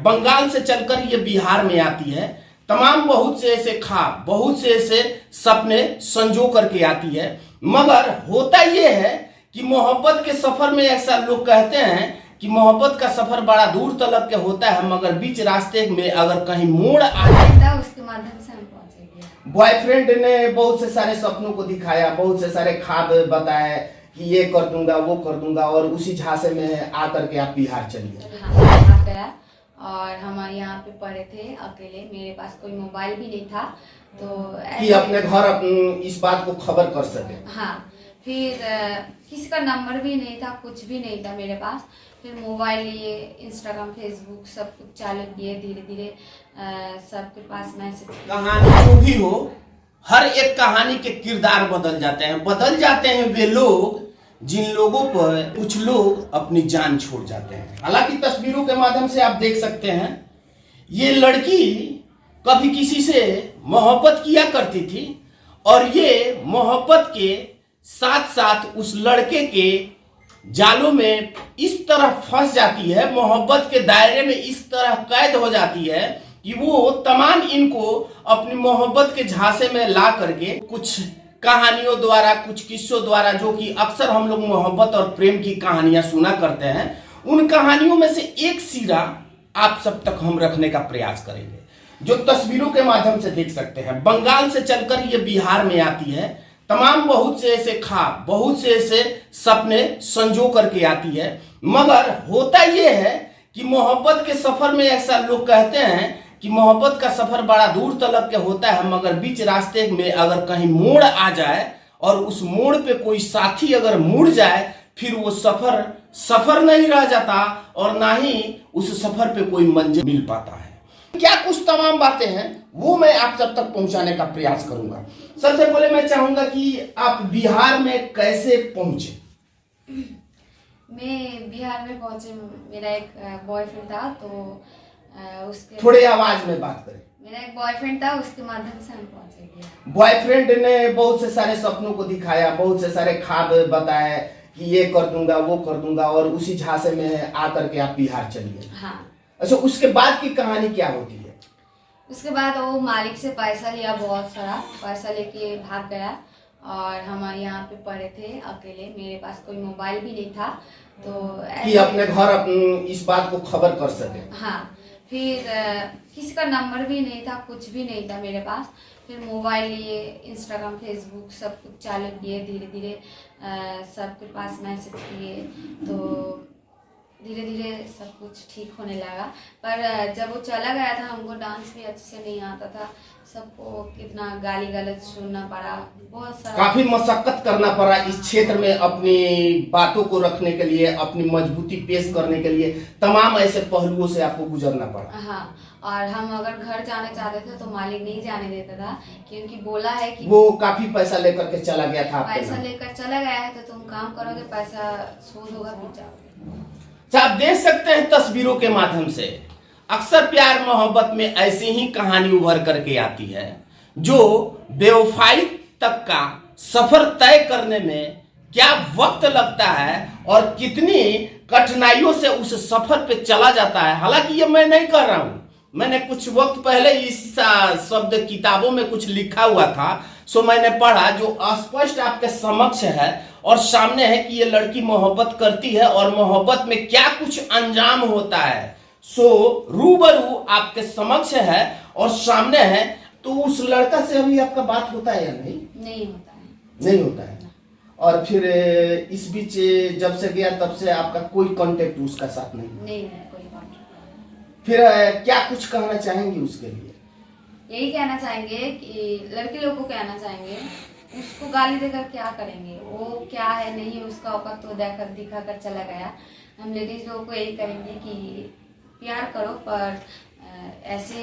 बंगाल से चलकर ये बिहार में आती है। तमाम बहुत से ऐसे ख्वाब, बहुत से ऐसे सपने संजो करके आती है। मगर होता ये है कि मोहब्बत के सफर में ऐसा लोग कहते हैं कि मोहब्बत का सफर बड़ा दूर तलक के होता है, मगर बीच रास्ते में अगर कहीं मोड़ आ जाए, उसके माध्यम से हम पहुंचेंगे। बॉयफ्रेंड ने बहुत से सारे सपनों को दिखाया, बहुत से सारे ख्वाब बताए कि ये कर दूंगा वो कर दूंगा, और उसी झांसे में आकर के आप बिहार चलिए। हाँ, गया और हम यहाँ पे पढ़े थे अकेले, मेरे पास कोई मोबाइल भी नहीं था, तो कि अपने घर इस बात को खबर कर सके। हाँ, फिर किसी का नंबर भी नहीं था, कुछ भी नहीं था मेरे पास। फिर मोबाइल लिए, इंस्टाग्राम फेसबुक सब कुछ चालू किए, धीरे धीरे सबके पास मैसेज। कहानी जो भी हो, हर एक कहानी के किरदार बदल जाते हैं वे लोग जिन लोगों पर कुछ लोग अपनी जान छोड़ जाते हैं। हालांकि तस्वीरों के माध्यम से आप देख सकते हैं, ये लड़की कभी किसी से मोहब्बत किया करती थी और ये मोहब्बत के साथ साथ उस लड़के के जालों में इस तरह फंस जाती है, मोहब्बत के दायरे में इस तरह कैद हो जाती है कि वो तमाम इनको अपनी मोहब्बत के झांसे में ला करके कुछ कहानियों द्वारा, कुछ किस्सों द्वारा, जो कि अक्सर हम लोग मोहब्बत और प्रेम की कहानियां सुना करते हैं, उन कहानियों में से एक सिरा आप सब तक हम रखने का प्रयास करेंगे, जो तस्वीरों के माध्यम से देख सकते हैं। बंगाल से चलकर ये बिहार में आती है। तमाम बहुत से ऐसे ख्वाब, बहुत से ऐसे सपने संजो करके आती है। मगर होता ये है कि मोहब्बत के सफर में ऐसा लोग कहते हैं कि मोहब्बत का सफर बड़ा दूर तलक के होता है, मगर बीच रास्ते में अगर कहीं मोड़ आ जाए और उस मोड़ पे कोई साथी अगर मुड़ जाए, फिर वो सफर नहीं रह जाता और ना ही उस सफर पे कोई मंजिल मिल पाता है। क्या कुछ तमाम बातें हैं वो मैं आप सब तक पहुंचाने का प्रयास करूंगा। सबसे पहले मैं चाहूंगा कि आप बिहार में कैसे पहुंचे। मैं बिहार में पहुंचे, मेरा एक बॉयफ्रेंड था, तो उसके थोड़े आवाज में बात करें। मेरा एक बॉयफ्रेंड था, उसके माध्यम से हम पहुंचे। बॉयफ्रेंड ने बहुत से सारे सपनों को दिखाया, बहुत से सारे ख्वाब बताए कि ये कर दूंगा वो कर दूंगा, और उसी झांसे में आकर के आप बिहार चलिए। हाँ। अच्छा, उसके बाद की कहानी क्या होती है? उसके बाद वो मालिक से पैसा लिया, बहुत सारा पैसा लेके भाग गया और हम यहाँ पे पढ़े थे अकेले, मेरे पास कोई मोबाइल भी नहीं था, तो कि अपने घर इस बात को खबर कर सके। हाँ, फिर किसी का नंबर भी नहीं था, कुछ भी नहीं था मेरे पास। फिर मोबाइल लिए, इंस्टाग्राम फेसबुक सब कुछ चालू किए, धीरे धीरे सबके पास मैसेज किए, तो धीरे धीरे सब कुछ ठीक होने लगा। पर जब वो चला गया था, हमको डांस भी अच्छे से नहीं आता था, सबको कितना गाली गलौज सुनना पड़ा, बहुत सारा, काफी मशक्कत करना पड़ा इस क्षेत्र में अपनी बातों को रखने के लिए, अपनी मजबूती पेश करने के लिए तमाम ऐसे पहलुओं से आपको गुजरना पड़ा। हाँ, और हम अगर घर जाने चाहते थे तो मालिक नहीं जाने देता था, क्योंकि बोला है कि वो काफी पैसा लेकर के चला गया था। पैसा लेकर चला गया है तो तुम काम करोगे, पैसा सूद होगा, फिर जाओगे। आप देख सकते हैं तस्वीरों के माध्यम से, अक्सर प्यार मोहब्बत में ऐसी ही कहानी उभर करके आती है, जो बेवफाई तक का सफर तय करने में क्या वक्त लगता है और कितनी कठिनाइयों से उस सफर पे चला जाता है। हालांकि ये मैं नहीं कर रहा हूं, मैंने कुछ वक्त पहले इस शब्द किताबों में कुछ लिखा हुआ था, सो मैंने पढ़ा, जो स्पष्ट आपके समक्ष है और सामने है कि ये लड़की मोहब्बत करती है और मोहब्बत में क्या कुछ अंजाम होता है। सो रूबरू आपके समक्ष है और सामने है। तो उस लड़का से अभी आपका बात होता है या नहीं? नहीं होता है। नहीं होता है। और फिर इस बीच जब से गया तब से आपका कोई कांटेक्ट उसका साथ नहीं? नहीं, कोई कांटेक्ट। फिर क्या कुछ कहना चाहेंगे उसके लिए? यही कहना चाहेंगे कि लड़के लोग को कहना चाहेंगे, उसको गाली देकर क्या करेंगे, वो क्या है नहीं, उसका औकात तो दिखा कर चला गया। हम लेडीज लोगों को यही कहेंगे कि प्यार करो, पर ऐसे